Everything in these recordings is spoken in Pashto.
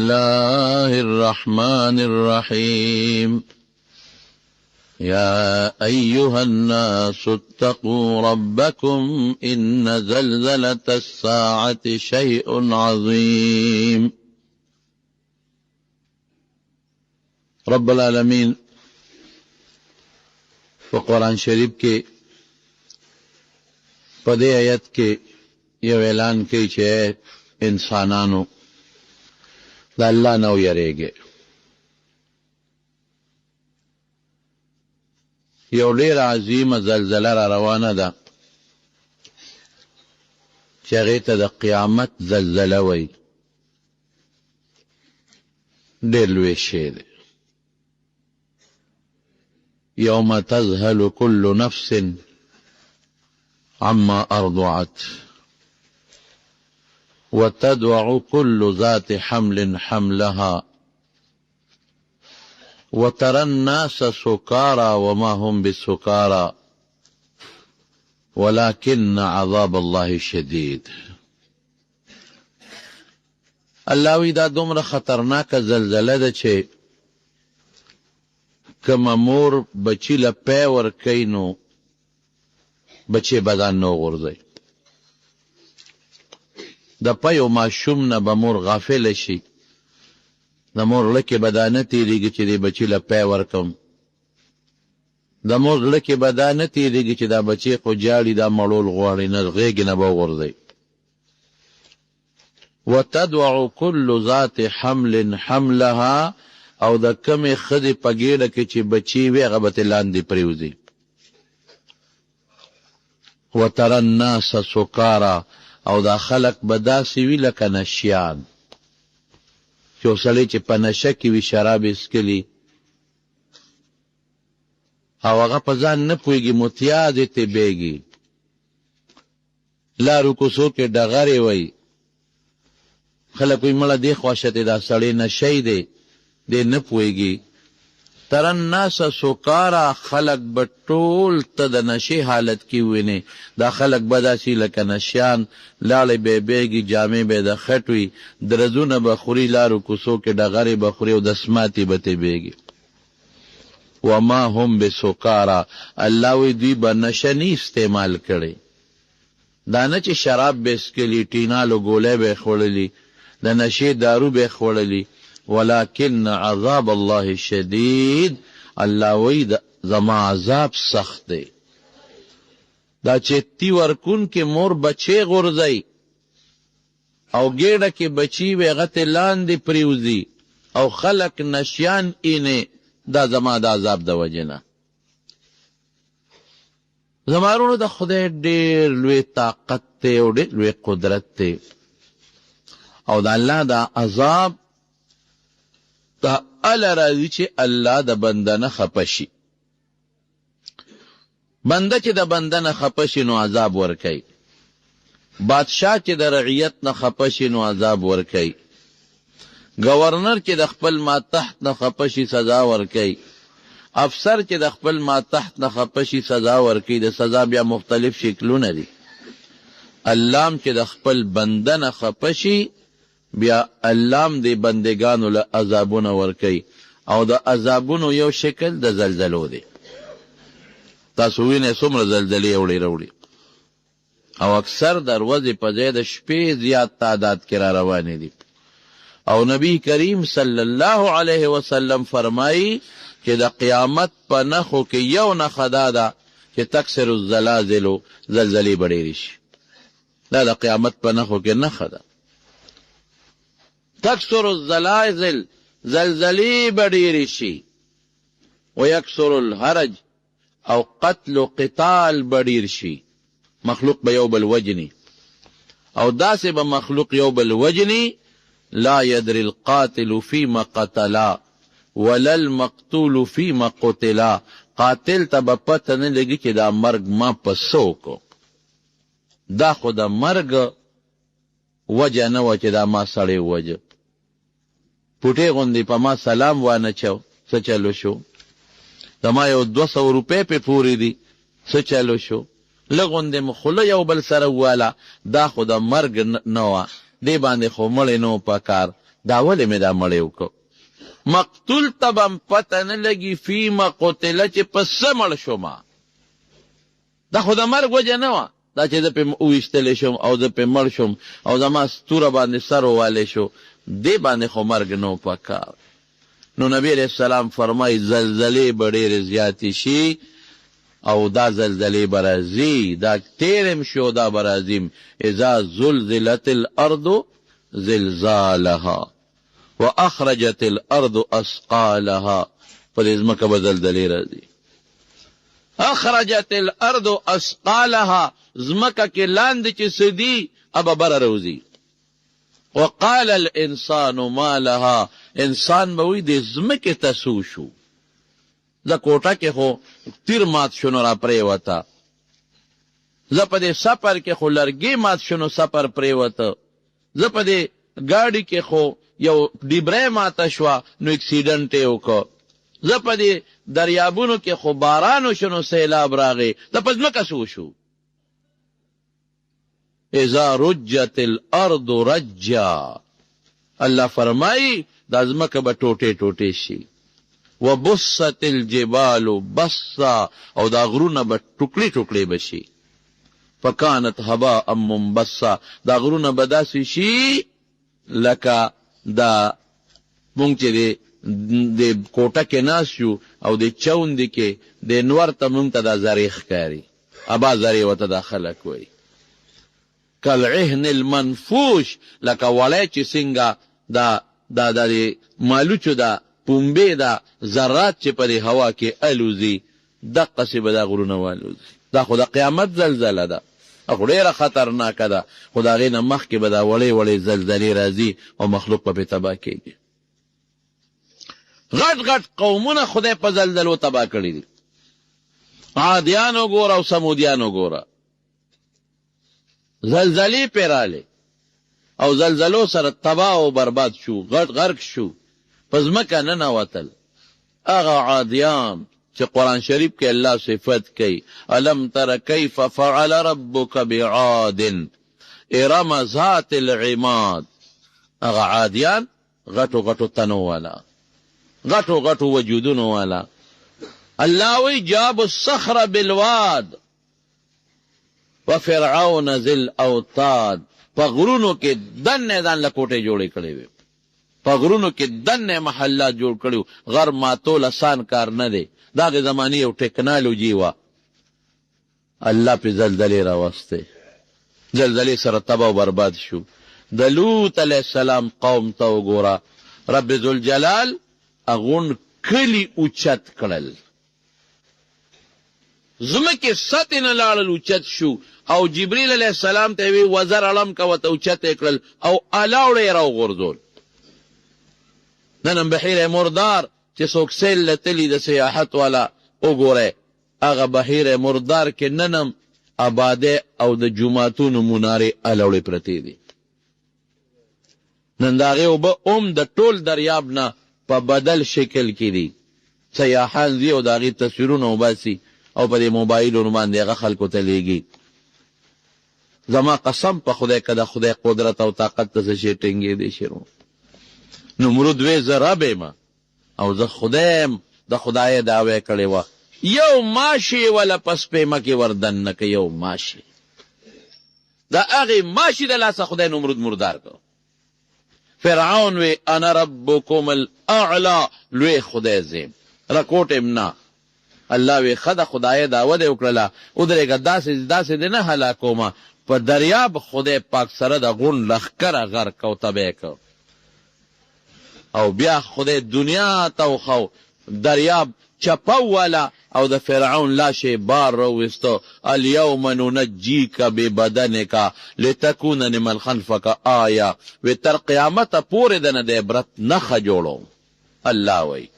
الله الرحمن الرحيم يا أيها الناس اتقوا ربكم إن زلزلة الساعة شيء عظيم. رب العالمین په قرآن شریف کې په دې آیت کې یو اعلان کوي چې انسانانو د الله نه ویریږئ. یو ډېره عظیمه زلزله را روانه ده چې هغې ته د قیامت زلزله وایي. ډېر لوی شی دی. يوم تذهل كل نفس عما أرضعت وتدع كل ذات حمل حملها وترى الناس سكارى وما هم بسكارى ولكن عذاب الله شديد. الله وی دا دومره خطرناک زلزله ده چې کما مور بچی له پی ورکوي نو بچی بدن نه غورځوي. د پیو ماشوم نه به مور غافله شي، د مور لکې به دا نه تېرېږي چې د بچي له پی ورکم. د مور لکې به دا نه تېرېږي چې دا بچی خو جاړي دا مړول غواړي، نه غېږې نه به وغورځوي. وتدوع كل ذات حمل حملها، او د کمې ښځې په ګېډه کې چې بچي وي هغه به ترې لاندې پرېوځي. وترى الناس سکارا، او دا خلق به داسې وي لکه نشیان. یو سړی چې په نشه کې وي، شراب یې څښلي او هغه په ځان نه پوهېږي، متیاز یې ترې بیږي. لارو کوڅو کې ډغرې وایي، خلک وایي مړه دې خوا شتې دا سړی نشی دی، دې نه پوهېږي. تر الناس سکارا، خلق به ټول ته د نشې حالت کې وینې. دا خلق به داسې لکه نشیان، لاړې به یې بیږي، جامې به یې د خټ وي، درزونه به خوري، لارو کوڅو کې ډغرې به خوري او دسماتې به ترې بیږي. وما هم بسکارا، الله وی دوی به نشه نه استعمال کړی. دا نه چې شراب به یې څښلي، ټینالو ګولۍ به یې خوړلي، د نشې دارو به یې خوړلي. ولكن عذاب الله شدید، الله وی زما عذاب سخت دی. دا چې تی ورکون کې مور بچی غورځي او ګېډه کې بچی وي هغه ترې لاندې پرېوځي او خلک نشیان اینې، دا زما د عذاب د وجې نه. زما وروڼو د خدای ډېر لوی طاقت دی او ډېر لوی قدرت دی، او د الله دا عذاب دا اله راځي چې الله د بنده نه خفه شي. بنده چې د بنده نه خفه شي نو عذاب ورکوي. بادشاه چې د رعیت نه خفه شي نو عذاب ورکوي. گورنر چې د خپل ماتحت نه خفه شي سزا ورکوي. افسر چې د خپل ماتحت نه خفه شي سزا ورکوي. د سزا بیا مختلف شکلونه دي. الله چې د خپل بنده نه خفه شي بیا اللام دی بندگانو له عذابونه ورکوي، او د عذابونو یو شکل د زلزلو دی. تاسو وینئ څومره زلزلې وړې راوړي، او اکثر د ورځې په ځای د شپې زیات تعداد کې را روانې دي. او نبی کریم صلی الله علیه وسلم فرمایي چې د قیامت په نښو کې یو نښه دا ده چې تکسر الزلازل، زلزلې به ډېرې شي. دا د قیامت په نښو کې نښه ده. تکسر الزلازل، زلزلې به ډېرې شي. ویکسر الحرج، او قتل و قتال به ډېر شي. مخلوق به یو بل وجني، او داسې به مخلوق یو بل وجني. لا يدري القاتل فيما قتلا ولا المقتول فيما قتلا. قاتل ته به پته نه لګي چې دا مرګ ما په څه وکړو. دا خو د مرګ وجه نه وه چې دا ما سړی وجه. پوټې غوندې په ما سلام وانه چو، څه چلو شو؟ د ما یو 200 روپۍ پې پورې دي، څه چلو شو؟ لږ غوندې مو خوله یو بل سره وواله، دا خو د مرګ نه وه، دې باندې خو مړې نه و په کار. دا ولې مې دا مړی وکړ. مقتول ته به م پته نه لګي فیما قتله چې په څه مړ شومه. دا خو د مرګ وجه نه وه، دا چې زه پې وویشتلی شم او زه پې مړ شم او زما ستوره باندې سر ووالی شو، دې باندې خو مرګ نه و په کار. نو نبی علیہ السلام فرمایي زلزلې به ډېرې زیاتې شي او دا زلزلې به راځي، دا تېرم شو دا به راځي. اذا زلزلت الارض زلزالها واخرجت الارض اثقالها، په دې ځمکه به زلزلې راځي. اخرجت الارض اثقالها، ځمکه کې لاندې چې څه دي ابه بره روځي. وقال الانسان ما لها، انسان به وایي دې ځمکې ته څه شو. زه کوټه کې خو تیر مات شو نو را پرېوته، زه په دې سفر کې خو لرګي مات شو نو سفر پرېوته، زه په دې ګاډي کې خو یو ډیبری ماته شوه نو اکسیډنټ یې وکړ، زه په دې دریابونو کې خو باران وشو نو سیلاب راغی، زه په ځمکه څه وشو. اذا رجت الارض رجا، الله فرمایي دا ځمکه به ټوټې ټوټې شي. وبست الجبال بصا، او دا غرونه به ټوکړې ټوکړې بشي. فکانت هباء منبثا، دا غرونه به داسې شي لکه دا مونږ چې د کوټه کې ناست یو او د چوندې کې د نور ته مونږ ته دا زرې ښکاري، ابا زرې ورته دا خلک وایي. کالعهن المنفوش، لکه وړی چې څنګه دا د مالوچو دا پنبې دا ذرات چې په دې هوا کې الوزي، دقسې به دا غرونه والوزي. دا خو د قیامت زلزله ده، خو ډېره خطرناکه ده، خو د هغې نه مخکې به دا وړې وړې زلزلې راځي او مخلوق به پې تباه کېږي. غټ غټ قومونه خدای په زلزلو تباه کړي دي. عادیان وګوره او سمودیان وګوره، زلزلې پې رالې او زلزلو سره تباه او برباد شو، غټ غرق شو، په ځمکه ننوتل. هغه عادیان چې قرآن شریف کې الله صفت کوي، الم تر کیف فعل ربک بعاد ارم ذات العماد، هغه عادیان غټو غټو تنو والا، غټو غټو وجودونو والا. الله وی جاب الصخر بالواد وفرعون ذی الاوتاد، په غرونو کې دنې ځان له کوټې جوړې کړې وې، په غرونو کې دنې محلات جوړ کړي. غر ماتول اسان کار نه دی، دا د زمانې یو ټیکنالوژي وه. الله پې زلزلې راوستې، زلزلې سره تباه و برباد شو. د لوط علیه السلام قوم ته وګوره، رب ذوالجلال اغون کلی اوچت کړل، ځمکې سطحې نه لاړل اوچت شو، او جبریل علیه السلام ته وی وزر اړم کوه ته اوچت یې کړل او الاوړه یې راوغورځول. نن هم بحیره مردار چې څوک سیل له تلي د سیاحت والا وګورئ، هغه بحیره مردار کې نن هم آبادۍ او د جوماتونو منارې الاوړې پرتې دي. نن د هغې اوبه هم د ټول دریاب نه په بدل شکل کې دي. سیاحان ځي او د هغې تصویرونه وباسي او په دې موبایلونو باندې هغه خلکو ته لیږي. زما قسم په خدای که د خدای قدرت او طاقت ته څه شی ټینګېدی شي نو نمرود وی زه رب یم او زه خدایم، د خدای دعوی کړې وه. یو ماشي ولا په سپېمه کې وردن نه که، یو ماشي د هغې ماشي د لاسه خدای نمرود مردار کړ. فرعون وی انا ربکم الاعلی، لوی خدای زیم، رکوټ یم نه. الله وی ښه د خدای دعوه دې وکړله، ودرېږه داسې دې نه هلاکومه. په دریاب خدای پاک سره د غون لښکره غرق او تباه کړ. او بیا خدای دنیا ته وخو، دریاب چپه والا او د فرعون لاش بار راویسته. الیوم ننجیک ببدنک لتکون لمن خلفک آیه، وی تر قیامته پورې د نه د عبرت نښه جوړوم. الله وی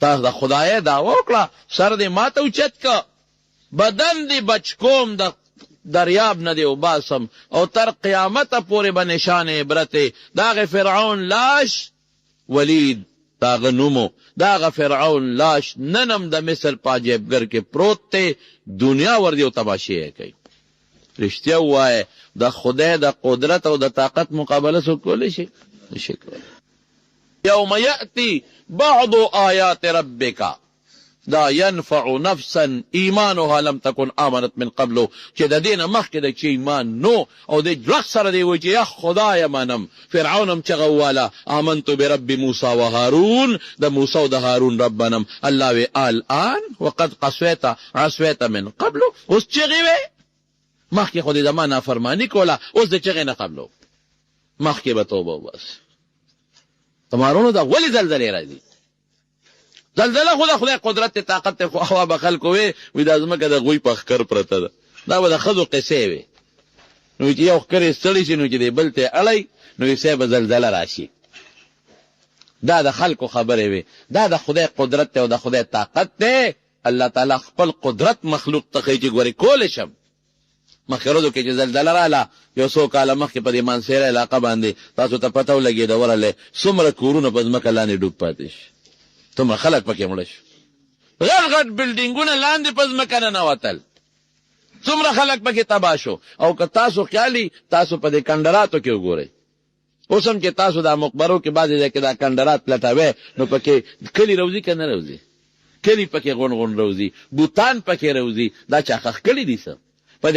تاسو د خدای دعوه وکړه، سر دې ماته اوچت که، بدن دې بچ کوم د دریاب نه دې وباسم، او تر قیامته پورې به نشان عبرت. د هغې فرعون لاش ولید داغه نومو، داغه فرعون لاش ننم د مصر په عجیبګر کې پروت دی، دنیا ور دی او تباشي یې کوي. رښتیا ووایه د خدای د قدرت او د طاقت مقابله څوک کولی شي؟ نشي کولی. یوم یأتی بعض آیات ربک دا ينفع نفسا ایمانها لم تکن آمنت من قبلو چې د دې نه مخکې ده چې ایمان نو او د جلق سره دی وایي چې یا خدای منم. فرعون هم چغه وواله آمنتو برب موسی و هارون، د موسی او د هارون رب منم. الله وی الان وقد عصیت من قبلو، اوس چغې وی مخکې خو دې زما نافرماني کوله، اوس د چغې نه قبلو مخکې به توبه وباس. تمارونو دا ولې زلزلې راځي؟ زلزله خو د خدای قدرت طاقت ته، خو هوا به خلکو وی دا ځمکه د غوی په ښکر پرته ده. دا به د ښځو قصې وي، نو چې یو ښکر یې ستړی شي نو چې دی بل ته اړی نو یې به زلزله راشي. دا د خلکو خبرې وي، دا د خدای قدرت ته او د خدای طاقت ته. الله تعالی خپل قدرت مخلوق ته ښیي چې ګورې کولی شم. مخکې ورځو کې چې زلزله راله یو څو کاله مخکې په دې مانسیره علاقه باندې تاسو ته پته ولګېده ورله څومره کورونه په ځمکه لاندې ډوب پاتې شي، څومره خلک پکې مړه شو، غټ غټ بلډینګونه لاندې په ځمکه ننوتل، څومره خلک پکې تباه شو. او که تاسو خیالي تاسو په دې کندراتو کې وګورئ، اوس هم چې تاسو دا مقبرو کې بعضې ځای کې دا کندرات پلټوئ نو پکې کلي روځي که نه روځي؟ کلي پکې غون غون روځي، بوتان پکې روځي. دا چا ښخ کړي دي څه؟ په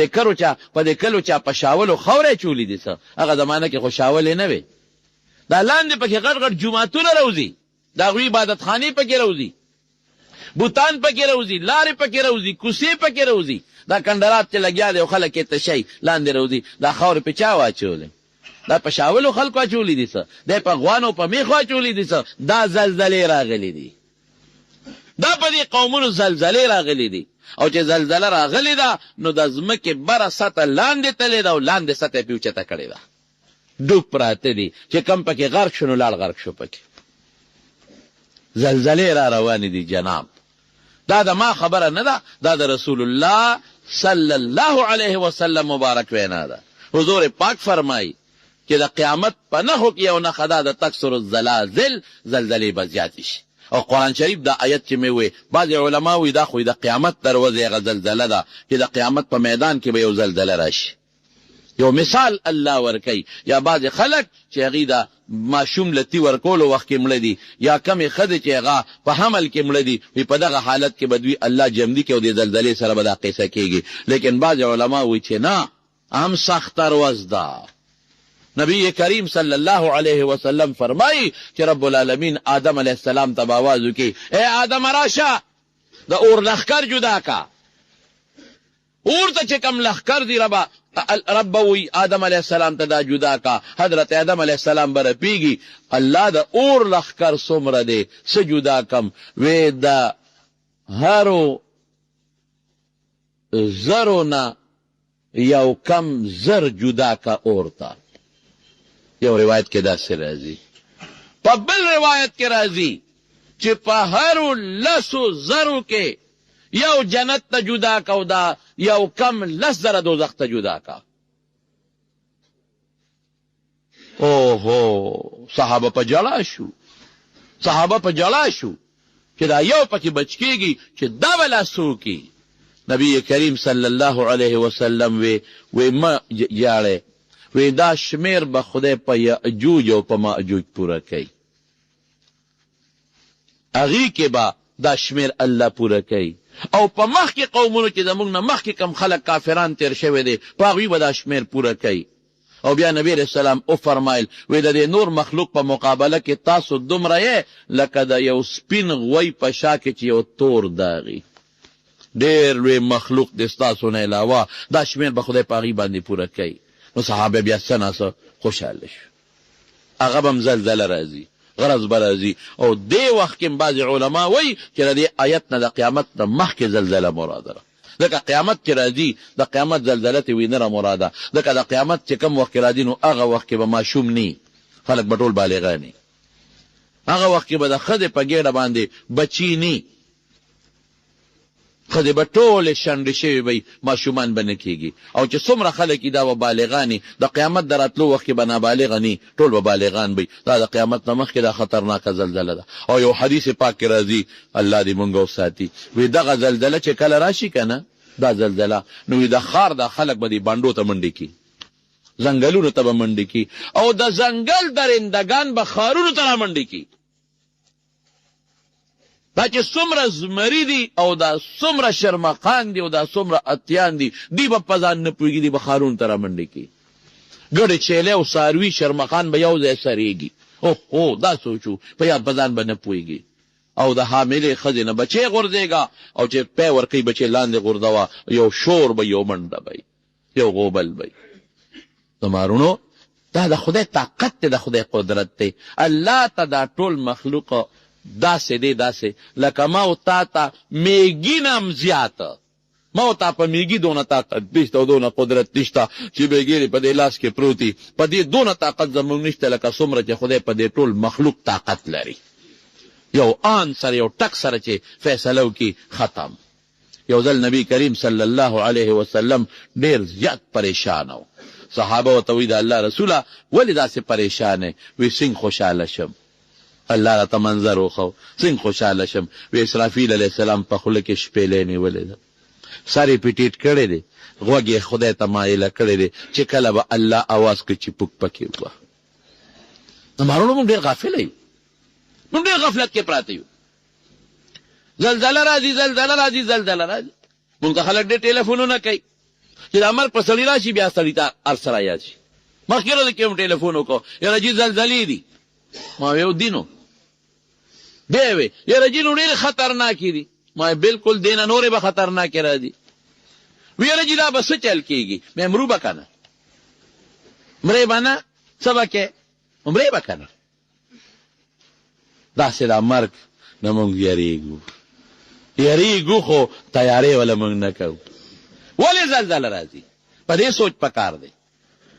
دې کلو چا په شاولو خاورې چولي دي څه؟ هغه زمانه کې خو شاولې نه وې. دا لاندې پکې غټ غټ جوماتونه روځي، د هغوی عبادت خانې پکې روځي، بوتان پکې روځي، لارې پکې روځي، کوڅې پکې روځي. دا کندرات چې لګیا دی او خلک یې تشی لاندې روځي، دا خاورې په چا واچولې؟ دا په شاولو خلکو اچولي دي څه؟ دی په غوانو په میخو اچولي دي څه؟ دا زلزلې راغلي دي، دا په دې قومونو زلزلې راغلي دي. او چې زلزله راغلې ده نو د ځمکې بره سطح لاندې تلې ده او لاندې سطح پې اوچته کړې ده، ډوب پراته دي. چې کم پکې غرق شو نو لاړ غرق شو. پکې زلزلې را روانې دي جناب. دا د ما خبره نه ده، دا د رسول الله صلی الله علیه وسلم مبارک وینا ده. حضور پاک فرمایي چې د قیامت په نښو کې یو نښه ده د تکسر الزلازل، زلزلې به زیاتې شي. او قرآن شریف دا آیت چې مې وی بعضې علما وی دا خو د قیامت دروازې هغه زلزله ده چې د قیامت په میدان کې به یو زلزله راشي. یو مثال الله ورکوي. یا بعضې خلک چې هغې د ماشوم لتی ورکولو وخت کې مړه دي، یا کمې ښځې چې هغه په حمل کې مړه دي، وی په دغه حالت کې به دوی الله جمدي کې او د زلزلې سره به دا قصه کېږي. لیکن بعضې علما وی چې نه، هم سختر وز ده. نبی کریم صلی الله علیه وسلم فرمایی چې رب العالمین آدم علیه السلام ته به آواز وکړي، ای آدم راشه د اور لښکر جدا کا. اور ته چې کم لښکر دي رب وی آدم علیه السلام ته دا جدا کا. حضرت آدم علیه السلام به رپیږي، الله د اور لښکر څومره دی څه جدا کم؟ وی د هرو زرو نه یو کم زر جدا کا اور ته. یو روایت کې داسې راځي، په بل روایت کې راځي چې په هرو لسو زرو کې یو جنت ته جدا کا او دا یو کم لس زره دوزخ ته جدا کا. اوهو صحابه په جړا شو چې دا یو پکې بچ کېږي چې دا بلا څوکي. نبی کریم صلی الله علیه وسلم وی ما جاړه، وی دا شمیر به خدای په یاجوج او په ماجوج پوره کوي، هغې کې به دا شمیر الله پوره کوي. او په مخکې قومونو چې زموږ نه مخکې کم خلک کافران تیر شوی دی په هغوی به دا شمیر پوره کوي. او بیا نبی علیه السلام وفرمایل وی د دې نور مخلوق په مقابله کې تاسو دومره یې لکه د یو سپین غوی په شا کې چې یو تور داغي. ډېر لوی مخلوق د ستاسو نه علاوه دا شمیر به خدای په هغې باندې پوره کوي. نو صحابه بیا څه ناڅه خوشحاله شو. هغه به هم زلزله راځي، غرض به راځي. او دې وخت کې بعضې علما وایي چې د دې آیت نه د قیامت نه مخکې زلزله مراده ده. ځکه قیامت چې راځي د قیامت زلزله ته وي نه را مراده. ځکه د قیامت چې کوم وخت کې راځي نو هغه وخت کې به ماشوم نی، خلک به ټول بالغان نی. هغه وخت کې به د ښځې په ګېډه باندې بچي نی، ښځې به ټولې شنډې شوې وي، ماشومان به نه کېږي. او چې څومره خلک دا به بالغان د قیامت د راتلو وخت کې به نابالغه نی، ټول به بالغان وي. دا د قیامت نه مخکې دا خطرناکه زلزله ده. او یو حدیث پاک کې راځي، الله دې مونږ وساتي، وی دغه زلزله چې کله راشي که نه دا زلزله، نو وی د ښار دا خلک به دې بانډو ته منډې کي، ځنګلونو ته به منډې کي، او د ځنګل درندګان به ښارونو ته را منډې کي. دا چې څومره زمري دي او دا څومره شرمقان دي او دا څومره اتیان دي، دی به په ځان نه پوهېږي، دی به ښارونو ته رامنډې کړي. ګډې چیلې او څاروي شرمقان به یو ځای سرېږي. اوهو دا سوچو په ځان به نه پوهېږي. او د حاملې ښځې نه بچی غورځېږه او چې پی ورکوي بچی لاندې غورځوه، یو شور به، یو منډه به، یو غوبل به. زمارونو دا د خدای طاقت دی، د خدای قدرت دی. الله ته دا ټول مخلوق داسې دی، داسې لکه ما او تا ته میږي نه هم زیاته. ما او تا په میږي دونه طاقت نشته او دونه قدرت نشته چې میږي په دې لاس کې پروتي. په دې دونه طاقت زموږ نشته لکه څومره چې خدای په دې ټول مخلوق طاقت لري. یو آن سره، یو ټک سره چې فیصله وکړي ختم. یو ځل نبی کریم صلی الله علیه وسلم ډېر زیات پریشان و. صحابه ورته وایي د الله رسوله ولې داسې پریشان یې؟ وی څنګه خوشحاله شم، الله راته منظر وښو، څنګه خوشحاله شم؟ وی اسرافیل علیه السلام په خوله کې شپېلی نیولې ده، سر یې پیټیټ کړی دی، غوږ یې خدای ته مایله کړی دی چې کله به الله اواز کړي چې پوک پکې وکړه. زمارونو موږ ډېر غافله یو، موږ ډېر غفلت کې پراته یو. زلزله راځي، زلزله راځي، زلزله راځي. موږ ته خلک ډېر ټلیفونونه کوي چې د مرګ په سړي راشي، بیا سړي ته هر څه رایاد شي. مخکې ورځ کې هم ټلیفون وکړو، یاره جي زلزلې دي. ما ویو دینو بیا وی یاره جي نو ډېرې خطرناکې دي. ما بالکل دې نه نورې به خطرناکې راځي. وی یاره جي دا به څه چل کېږي؟ مې مرو به که نه، مرې به نه، څه به کې مرې به که نه. داسې دا مرګ نه مونږ یریږو خو تیارې وله مونږ نه کوو. ولې زلزله راځي؟ په دې سوچ پکار دی.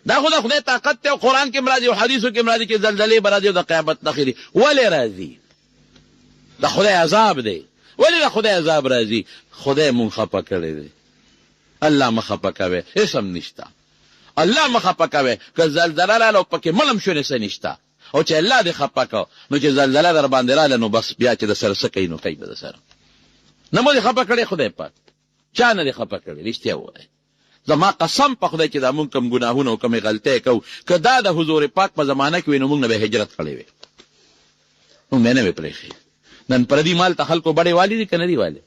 دا خو د خدای طاقت دی او قرآن کې هم راځي او حدیثو کې هم راځي چې زلزلې به راځي او د قیامت نښې دي. ولې راځي؟ د خدای عذاب دی. ولې د خدای عذاب راځي؟ خدای مونږ خفه کړی دی. الله مه خفه کوئ، هېڅ هم نشته. الله مه خفه کوئ. که زلزله راله او پکې ملم شونې څه نشته، او چې الله دې خفه کو نو چې زلزله در باندې راله نو بس بیا چې د سره څه کوي نو کوي به د سره. نه مو دې خفه کړی خدای پاک، چا نه دې خفه کړی. رښتیا ووایه، زما قسم په خدای چې دا مونږ کوم ګناهونه او کومې غلطۍ کوو، که دا د حضور پاک په زمانه کې وي نو مونږ نه به هجرت کړی وی، مونږ به نه وی پرېښی. نن پردي مال ته خلکو بډې والي دي که نه دي والي؟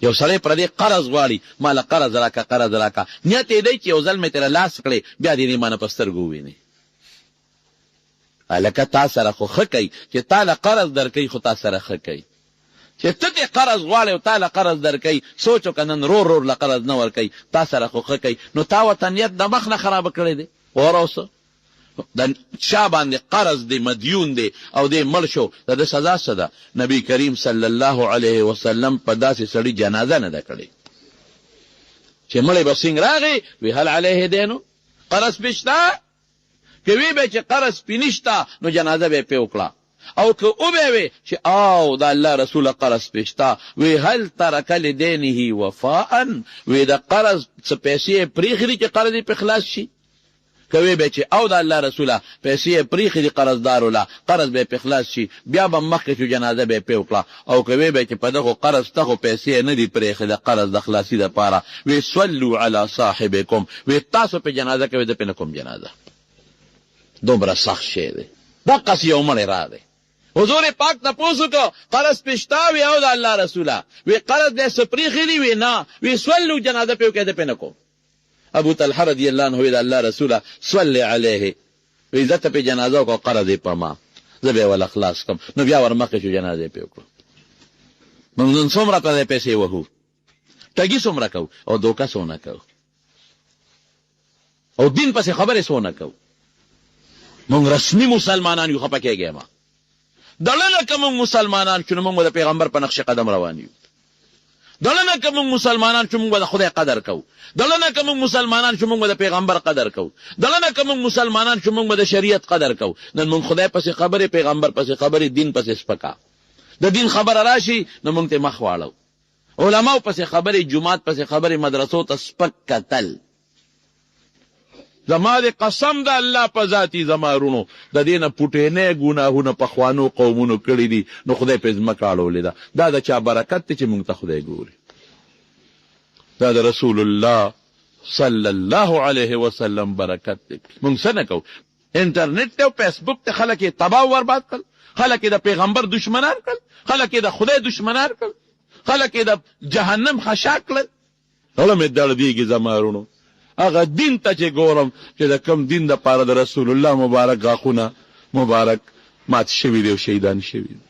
یو سړی پردی قرض غواړي، ماله قرض راکه، قرض راکه. نیت یې دی چې یو ځل مې تېره لاس کړی بیا دې ما نه په سترګو ووینې. هلکه تا سره خو ښه کوي چې تا له قرض در کوي، خو تا سره ښه کوي. چې ته دې قرض غواړې او تا له قرض در کوي، سوچ وکړه نن رور له قرض نه ورکوي، تا سره خو ښه کوي. نو تا ورته نیت د مخ نه خرابه کړی دی. اوروسه د چا باندې قرض دی، مدیون دی او دی مړ شو، د ده سزا څه ده؟ نبی کریم صلی الله علیه وسلم په داسې سړي جنازه نه ده کړې چې مړی به څنګه راغی، وی هل علیه دینو، قرض پې شته؟ که وی به چې قرض پې نشته نو جنازه به یې پې وکړه. او که وبه وی چې او د الله رسوله قرض پې شته، وی هل ترک لدینه وفاء، وی د قرض څه پیسې یې پرېښې دي چې قرض یې پې خلاص شي؟ که وی به چې او د الله رسوله پیسې یې پرېښې دي قرضدارو له، قرض به یې پې خلاص شي، بیا به مخکې شو جنازه به یې پې وکړه. او که وی به چې په دغو قرض ته خو پیسې یې نه دي پرېښې د قرض د خلاصي دپاره، وی صلو علی صاحبکم، وی تاسو پې جنازه کوئ، زه پې نه کوم جنازه. دومره سخت شی دی. دقسې یو مړی راغی، حضور پاک تپوس وکړو قرض پې شته؟ وی او د الله رسوله، وی قرض دې څه پرېښې دي؟ وی نه، وی صلو جنازه پې وکړئ، زه پې نه کوم. ابو طلحه رضی الله عنه وی د الله رسوله صلی علیه، وی زه ته پې جنازه وکړو، قرض یې په ما، زه به یې وله خلاص کړم. نو بیا ورمخکې شو جنازه یې پې وکړو. موږ نن څومره ته دی پیسې وهو، ټګي څومره کوو او دوکه څونه کوو او دین پسې خبرې څونه کوو. موږ رسمي مسلمانان یو، خفه کېږئ مه. دلنه که موږ مسلمانان شو نو موږ به د پیغمبر په نقش قدم روان یو. دلنه که موږ مسلمانان شو موږ به د خدای قدر کوو. دلنه که موږ مسلمانان شو موږ به د پیغمبر قدر کوو. دلنه که موږ مسلمانان شو موږ به د شریعت قدر کوو. نن موږ خدای پسې خبرې، پیغمبر پسې خبرې، دین پسې سپکا. د دین خبره راشي نو موږ ته مخ واړو. علماو پسې خبرې، جماعت پسې خبرې، مدرسو ته سپک کتل. زما د قسم د الله په ذاتي زمارونو د دې نه پوټینې ګناهونه پخوانو قومونو کړي دي، نو خدای پې ځمکه اړولې ده. دا د چا برکت دی چې موږ ته خدای ګوري؟ دا د رسول الله صلی الله علیه وسلم برکت دی. موږ څه نه کوو؟ انټرنیټ ته او فیسبوک ته خلک یې تباه و برباد کړل، خلک یې د پیغمبر دشمنان کړل، خلک یې د خدای دشمنان کړل، خلک یې د جهنم خشاک کړل. هله مې دردېږي زما وروڼو، هغه دین ته چې ګورم چې د کم دین دپاره د رسول الله مبارک غاښونه مبارک مات شوي دي او شهیدان شوي دي،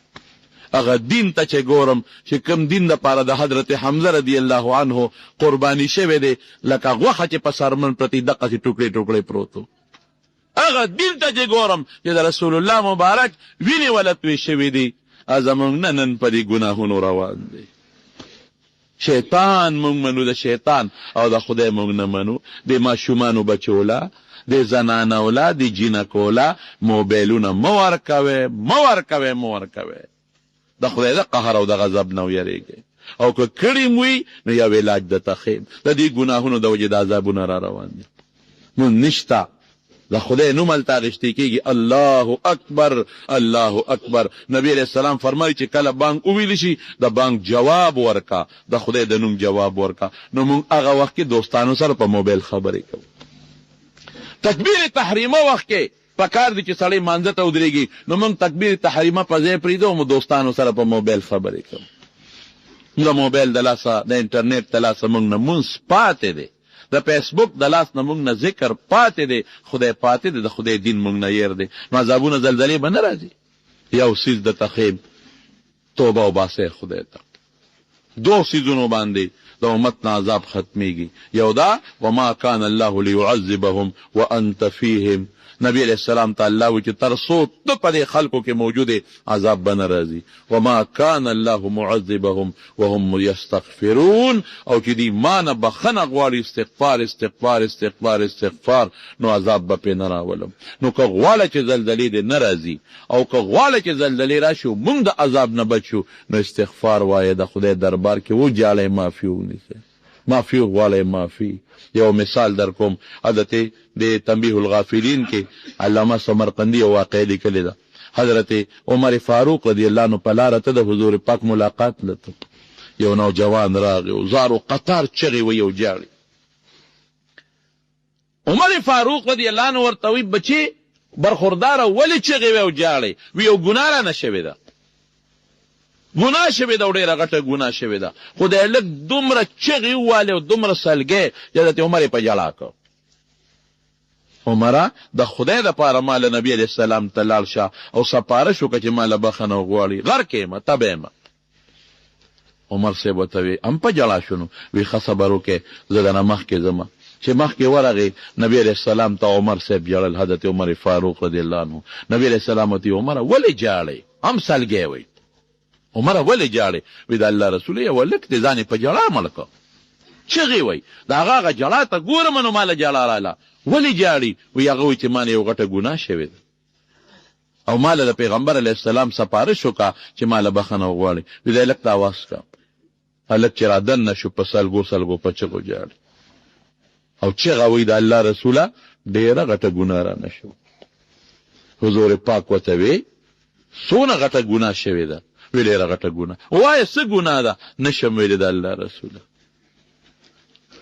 هغه دین ته چې ګورم چې کم دین دپاره د حضرت حمزه رضی الله عنه قرباني شوی دی، لکه غوښه چې په سرمن پرتې دقسې ټوکړې ټوکړې پروت و، هغه دین ته چې ګورم چې د رسول الله مبارک وینې وله توی شوي دي، زمونږ نه نن په دې ګناهونو روان دی. شیطان مونږ منو، د شیطان او د خدای مونږ نه منو. د ماشومانو بچوله، د زنانوله، د جینکوله موبایلونه مه ورکوئ، مه ورکوئ، مه ورکوئ. د خدای د قهر او د غضب نه ویریږئ، او که کړي مو وي نو یو علاج درته ښیم. د دې ګناهونو د وجې د عذابونه را روان دي. نو نشته د خدای نوم هلته اخیستې کېږي. الله اکبر، الله اکبر. نبی علیه السلام فرمایي چې کله بانک وویل شي د بانک جواب ورکا، د خدای د نوم جواب ورکا. نو موږ هغه وخت کې دوستانو سره په موبایل خبرې کوو. تکبیر تحریمه وخت کې پکار دي چې سړی مانځه ته ودرېږي، نو موږ تکبیر تحریمه په ځای پرېږدو، مو دوستانو سره په موبایل خبرې کوو. د موبایل د لاسه، د انټرنیټ د لاسه موږ نه مونځ پاتې دی، د فیسبوک د لاس نه موږ نه ذکر پاتې دی، خدای پاتې دی، د خدای دین موږ نه ير دی. نو عذابونه زلزلې به نه راځي. یو څیز درته ښیم، توبه وباسئ خدای ته. دو څیزونو باندې د امت نه عذاب ختمیږي. یو دا وما کان الله لیعذبهم وانت فیهم. نبی علیہ السلام ته الله وی چې تر څو ته په دې خلکو کې موجود عذاب به نه راځي. وما کان الله معذبهم وهم یستغفرون. او چې دې ما نه بخنه غواړي، استغفار استغفار استغفار استغفار، نو عذاب به پې نه راولم. نو که غواړه چې زلزلې دې نه راځي، او که غواړه چې زلزلې راشي موږ د عذاب نه بچو، نو استغفار وایه، د خدای دربار کې وجاړئ، معافي ونیسئ، معافي غواړئ، معافي. یو مثال در کوم، حضرت د تنبیه الغافلین کې علامه سمرقندی یو واقعه لیکلې ده. حضرت عمر فاروق رضی الله عنه په لاره ته د حضور پاک ملاقات لته، یو نوجوان راغی او زارو قطار چغې وی او جاړي. عمر فاروق رضی الله عنه ورته وی بچي برخورداره ولې چغې وی او جاړي؟ وی یو ګناه را نه شوې ده، ګناه شوې ده او ډېره غټه ګناه شوې ده. خو دی لږ دومره چغې ووالې او دومره سلګی چې حضرت عمر یې په ژړا کړ. عمره د خدای دپاره ما له نبي علیه السلام ته لاړ شه او سپارش وکړه چې ما له بخښنه وغواړي، غر کېمه تبه یمه. عمر صاحب ورته وی هم په ژړا شونو، وی ښه صبر وکړې، زه دنه مخکې ځمه. چې مخکې ورغې نبی علیه السلام ته عمر صاحب ژړل، حضرت عمر فاروق رضی الله عنه. نبی علیه السلام ورته عمره ولې جاړې؟ هم سلګی وی. عمره ولې جاړې؟ وی د الله رسول یې ولک دې ځان یې په ژړا مړ کړ. چغې وی د هغه ژړا ته ګورم نو ماله ژړا راله. ولې جاړي؟ وی هغه وی چې ما نه یو غټه ګناه شوې ده او ماله د پیغمبر علیه السلام سپارش وکړه چې ماله بخښنه وغواړي. وی دی هلک ته اواز کړه، هلک چې را دننه شو په سلګو سلګو په چغو جاړي او چغه وی د الله رسوله ډېره غټه ګناه را نه شو. حضور پاک ورته وی څونه غټه ګناه شوې ده؟ وی ډېره غټه ګناه. وایه څه ګناه ده؟ نشم ویلې د الله رسوله،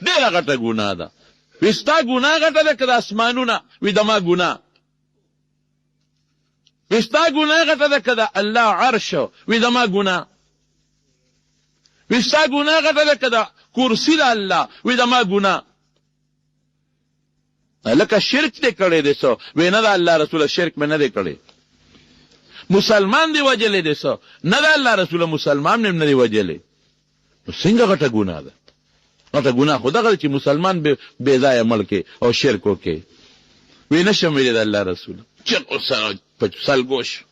ډېره غټه ګناه ده. وی ستا ګناه غټه ده که د اسمانونه؟ وی د ما ګناه. وی ستا ګناه غټه ده که د الله عرش؟ وی د ما ګناه. وی ستا ګناه غټه ده که د کرسي د الله؟ وی د ما ګناه. لکه شرک دې کړی دی څه؟ وی نه د الله رسوله شرک مې نه دی کړی. مسلمان دی وجلی دی څه؟ نه د الله رسوله مسلمان مې نه دی وجلی. نو څنګه غټه ګناه ده؟ غټه ګناه خو دغه چې مسلمان بې ځایه مړ کې او شرک وکړي. وی نشم ویلی د الله رسوله، چغو سره په سلګو شو.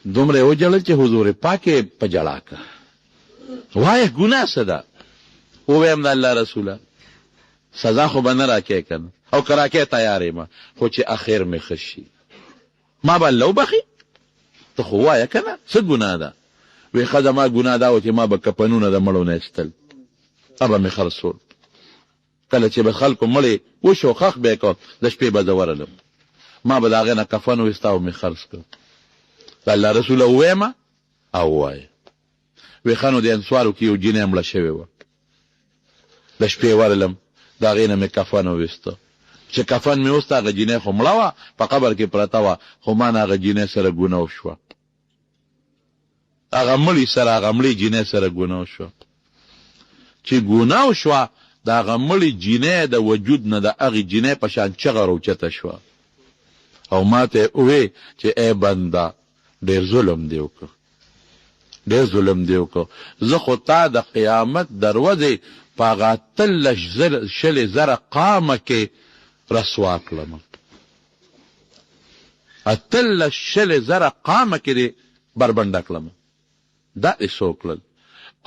دومره یې وجړل چې حضور پاک یې په ژړا کړه. وایه ګناه څه ده؟ وویم د الله رسوله سزا خو به نه راکې که نه، او که راکې تیار یم، خو چې اخر مې ښه شي ما به الله وبخي. ته خو وایه که نه څه ګناه ده؟ وی ښه زما ګناه دا و چې ما به کفنونه د مړو نه ایستل، هغه مې خرڅول. کله چې به خلکو مړې وشو خښ به یې کړ، د شپې به زه ورغلم، ما به د هغې نه کفن وایسته او مې خرڅ کړ. د الله رسوله وویمه او ووایه. وی ښه نو د انسوارو کې یو جینۍ مړه شوې وه، د شپې ورغلم، د هغې نه مې کفن وویسته، چې کفن مې اوس هغه جینۍ خو مړه وه په قبر کې پرته وه خو ما نه هغه جینۍ سره ګناه وشوه هغه مړي سره هغه مړې جینۍ سره ګناه وشوه چې ګناه وشوه د هغه مړې جینۍ د وجود نه د هغې جینۍ په شان چغه راوچته شوه او ما ته ووې چې ای بنده ډېر ظلم دې وکړه ډېر ظلم دې وکړه زه خو تا د قیامت دروازې په هغه 18,000 قامه کې رسوا کړم 18,000 قامه کې دې بربنډه کړم دا دې څه وکړل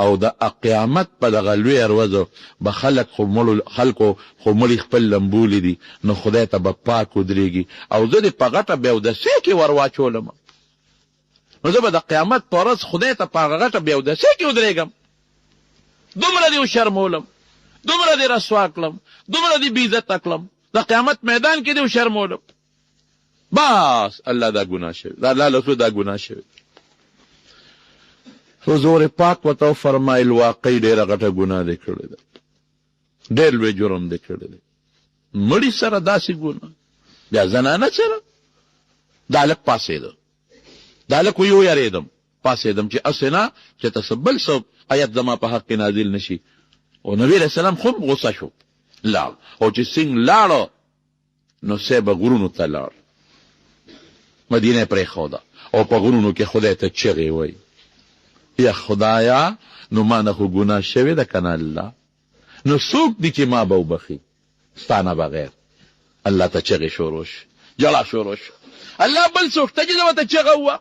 او د قیامت په دغه لویه ورځو به خلکو خو مړي خپل لمبولي دي نو خدای ته به پاک ودرېږي او زه دې په غټه بیودسۍ کې ور واچولم نو زه به د قیامت په ورځ خدای ته په هغه غټه بیودسۍ کې ودرېږم دومره دې وشرمولم دومره دې رسوا کړم دومره دې بېعزته کړم د قیامت میدان کې دې وشرمولم بس الله دا ګناه شوی دا الله له دا ګناه شوی حضور پاک ورته فرمایل واقعي ډېره غټه ګناه دې کړې ده ډېر لوی جرم دې کړی دی مړي سره داسې ګناه بیا زنانه سره دا هلک پاڅېده دا هلک وی ویرېدم پاڅېدم چې هسې نه چې ته څه بل څه آیت زما په حق کې نازل نه شي او نبي علیه السلام خو غصه شو لاړ او چې څنګه لاړه نو سې به غرونو ته لاړ مدینه پرېښوده او په غرونو کې خدای ته چغې وایي یا خدایا نو ما نه خو ګناه شوې ده که نه الله نو څوک دي چې ما به وبخي ستا نه بغیر الله ته چغې شروع شو جلا شروع شو الله بل څوک ته چې زه ورته چغه ووه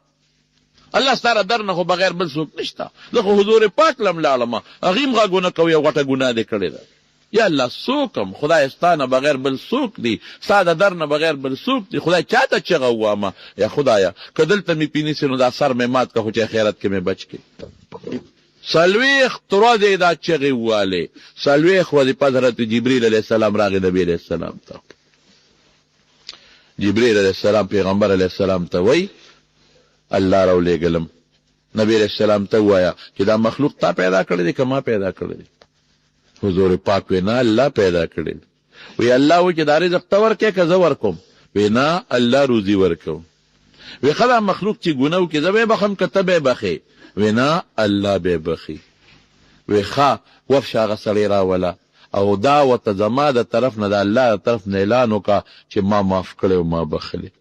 الله ستا در نه خو بغیر بل څوک نشته زه خو حضور پاک لم لاړم هغې هم غږونه کوي یو غټه ګناه دې کړې ده یا الله څوک هم خدای ستا نه بغیر بل څوک دی ستا د در نه بغیر بل څوک دی خدای چا ته چغه ووامه یا خدایا که دلته مې پینیسي نو دا سر مې مات که خو چې خیرت کې مې بچ کړي څلوېښت ورځې دا چغې ووالې څلوېښت ورځې په حضرت جبریل علیه السلام راغی نبي علیه السلام ته جبریل علیه السلام پیغمبر علیه السلام ته وایي الله راولېږلم نبي علیه السلام ته ووایه چې دا مخلوق تا پیدا کړی دی که ما پیدا کړی دی حضور پاک وی نه الله پیدا کړی وی الله وی چې دا رزق ته ورکې که زه ورکوم وی نه الله روزي ورکوم وی ښه دا مخلوق چې ګناه وکړي زه به یې بخم که ته به یې بخې وی نه الله به یې بخي وی ښه ورشه هغه سړی راوله او دا ورته زما د طرف نه د الله د طرف نه اعلان وکړه چې ما معاف کړی او ما بخلی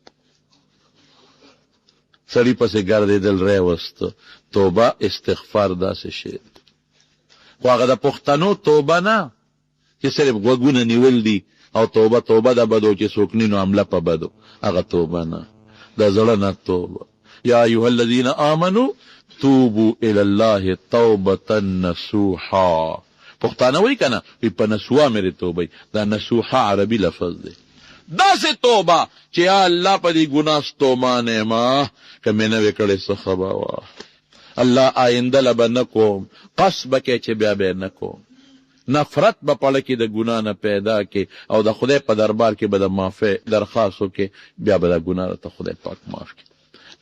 سړي پسې ګرځېدل راوسته توبه استغفار داسې شی خو هغه د پښتنو توبه نه چې صرف غوږونه نیول دي او توبه توبه د بدو چې څوک نی نو حمله په بدو هغه توبه نه د زړه نه توبه یا ایها الذین آمنوا توبوا الی الله توبه نصوحا پښتانه وایي که نه وایي په نسوها مې توبه دا نصوحا عربي لفظ دی داسې توبه چې یا الله په دې ګناه ستومانه ما که مې نه وې کړې څه خبه وه الله آینده لبه نکوم قصد بکې چې بیا به نکوم نفرت به پړه کې د ګناه نه پیدا کې او د خدای په دربار کې به د معافۍ درخواست وکړې بیا به د ګناه ته خدای پاک معاف کړي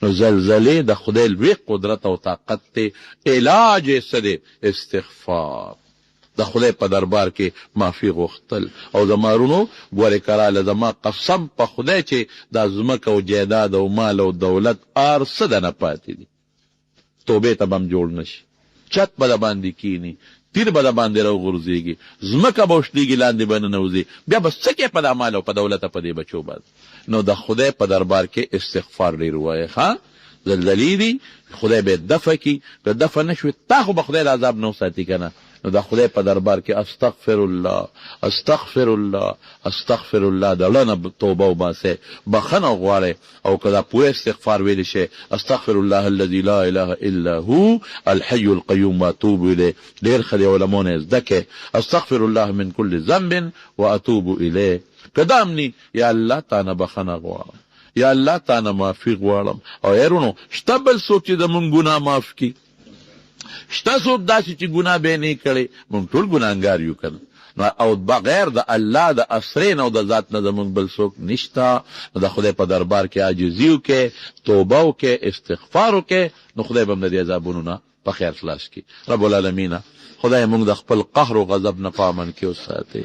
نو زلزلې د خدای لوی قدرت او طاقت دی علاج یې څه دی استغفار د خدای په دربار کې معافي غوښتل او زما رونو ګورې کراله زما قسم په خدای چې دا ځمکه او جایداد او مال او دولت هر څه د نه پاتې دي توبې ته به هم جوړ نشي چت به د باندې کینی تیر به د باندې راوغورځېږي ځمکه به وشلېږي لاندې به ننوځي بیا به څه کې په د مال او په دولت په دې بچو باندې نو د خدای په دربار کې استغفار ډېر ووایه ښه زلزلې دي خدای به یې دفع کړي که دفع نه شوې تا خو به خدای د عذاب نه وساتي که نه نو د خدای په دربار کې استغفر الله استغفر الله استغفر الله د زړه نه توبه وباسئ بخښنه غواړئ او که دا پوره استغفار ویلی شئ استغفر الله الذي لا اله الا هو الحي القيوم واتوب الیه ډېر ښه دی علماو نه یې زده کړئ استغفر الله من كل ذنب واتوب الیه که دا هم ني یا الله تا نه بخښنه غواړم یا الله تا نه معافي غواړم او یارونو شته بل څوک چې زمونږ ګناه معاف کړي شته څوک داسې چې ګناه به یې نه کړی مونږ ټول ګناهګار یو که نه او بغیر د الله د اسرې نه او د ذات نه زمونږ بل څوک نشته نو د خدای په دربار کې عاجزي وکړې توبه وکړې استغفار وکړې نو خدای به هم د دې عذابونو نه په خیر خلاص کړي رب العالمینه خدای مونږ د خپل قهر و غضب نه په امن کې وساتئ